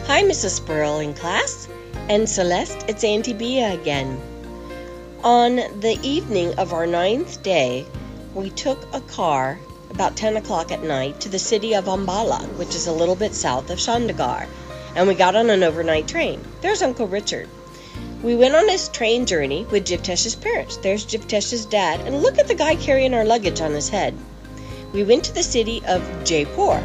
Hi, Mrs. Sperl in class, and Celeste, it's Auntie Bea again. On the evening of our 9th day, we took a car about 10 o'clock at night to the city of Ambala, which is a little bit south of Chandigarh, and we got on an overnight train. There's Uncle Richard. We went on this train journey with Jivtesh's parents. There's Jivtesh's dad, and look at the guy carrying our luggage on his head. We went to the city of Jaipur.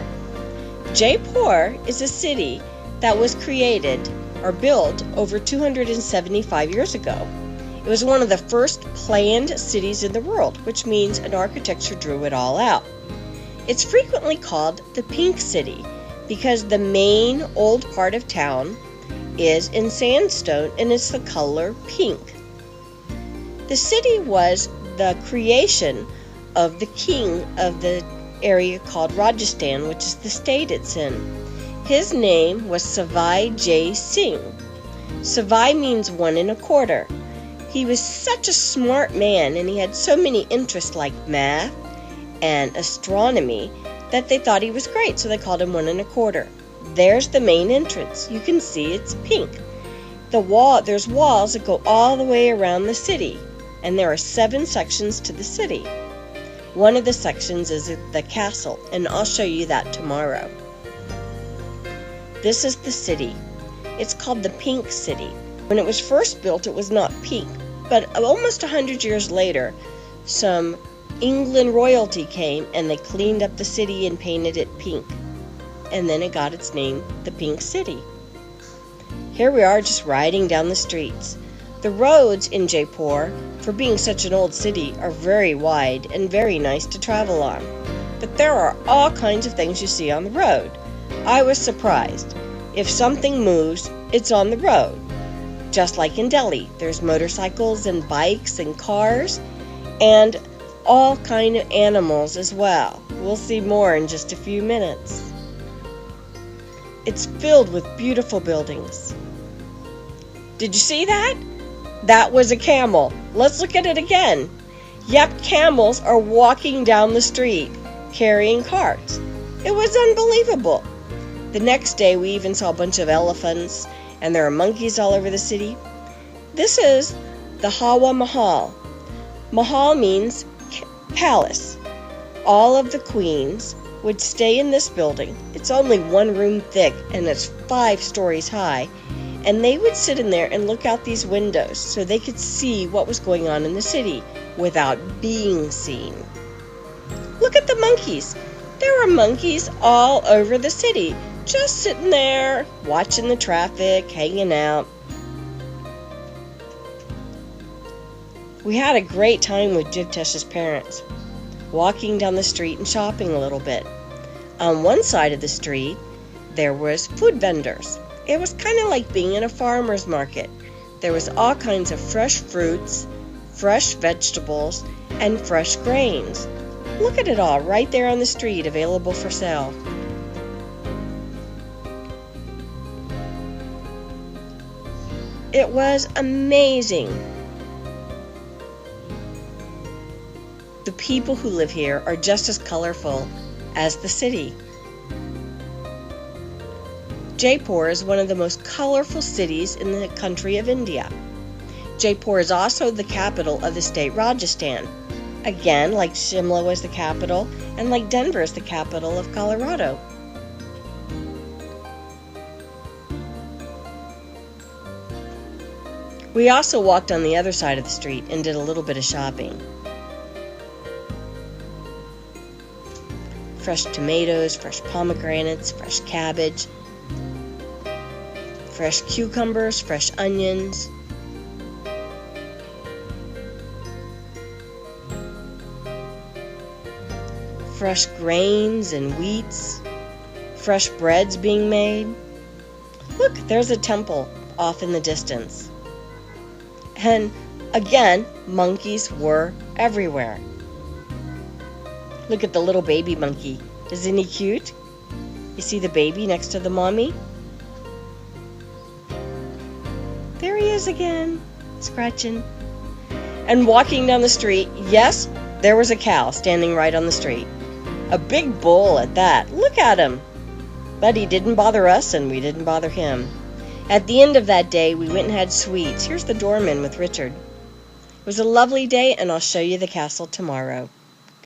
Jaipur is a city that was created or built over 275 years ago. It was one of the first planned cities in the world, which means an architecture drew it all out. It's frequently called the Pink City because the main old part of town is in sandstone and it's the color pink. The city was the creation of the king of the area called Rajasthan, which is the state it's in. His name was Savai Jai Singh. Savai means 1 1/4. He was such a smart man and he had so many interests like math and astronomy that they thought he was great, so they called him 1 1/4. There's the main entrance. You can see it's pink. There's walls that go all the way around the city, and there are 7 sections to the city. One of the sections is the castle, and I'll show you that tomorrow. This is the city. It's called the Pink City. When it was first built, it was not pink, but almost 100 years later, some England royalty came and they cleaned up the city and painted it pink. And then it got its name, the Pink City. Here we are just riding down the streets. The roads in Jaipur, for being such an old city, are very wide and very nice to travel on. But there are all kinds of things you see on the road. I was surprised. If something moves, it's on the road. Just like in Delhi, there's motorcycles and bikes and cars and all kind of animals as well. We'll see more in just a few minutes. It's filled with beautiful buildings. Did you see that? That was a camel. Let's look at it again. Yep, camels are walking down the street carrying carts. It was unbelievable. The next day we even saw a bunch of elephants, and there are monkeys all over the city. This is the Hawa Mahal. Mahal means palace. All of the queens would stay in this building. It's only 1 room thick and it's 5 stories high. And they would sit in there and look out these windows so they could see what was going on in the city without being seen. Look at the monkeys. There were monkeys all over the city, just sitting there, watching the traffic, hanging out. We had a great time with Jivtesh's parents, walking down the street and shopping a little bit. On one side of the street, there was food vendors. It was kind of like being in a farmer's market. There was all kinds of fresh fruits, fresh vegetables, and fresh grains. Look at it all right there on the street, available for sale. It was amazing. The people who live here are just as colorful as the city. Jaipur is one of the most colorful cities in the country of India. Jaipur is also the capital of the state Rajasthan. Again, like Shimla was the capital, and like Denver is the capital of Colorado. We also walked on the other side of the street and did a little bit of shopping. Fresh tomatoes, fresh pomegranates, fresh cabbage, fresh cucumbers, fresh onions. Fresh grains and wheats, fresh breads being made. Look, there's a temple off in the distance. And again, monkeys were everywhere. Look at the little baby monkey. Isn't he cute? You see the baby next to the mommy? There he is again, scratching. And walking down the street, yes, there was a cow standing right on the street. A big bull at that. Look at him. But he didn't bother us, and we didn't bother him. At the end of that day, we went and had sweets. Here's the doorman with Richard. It was a lovely day, and I'll show you the castle tomorrow.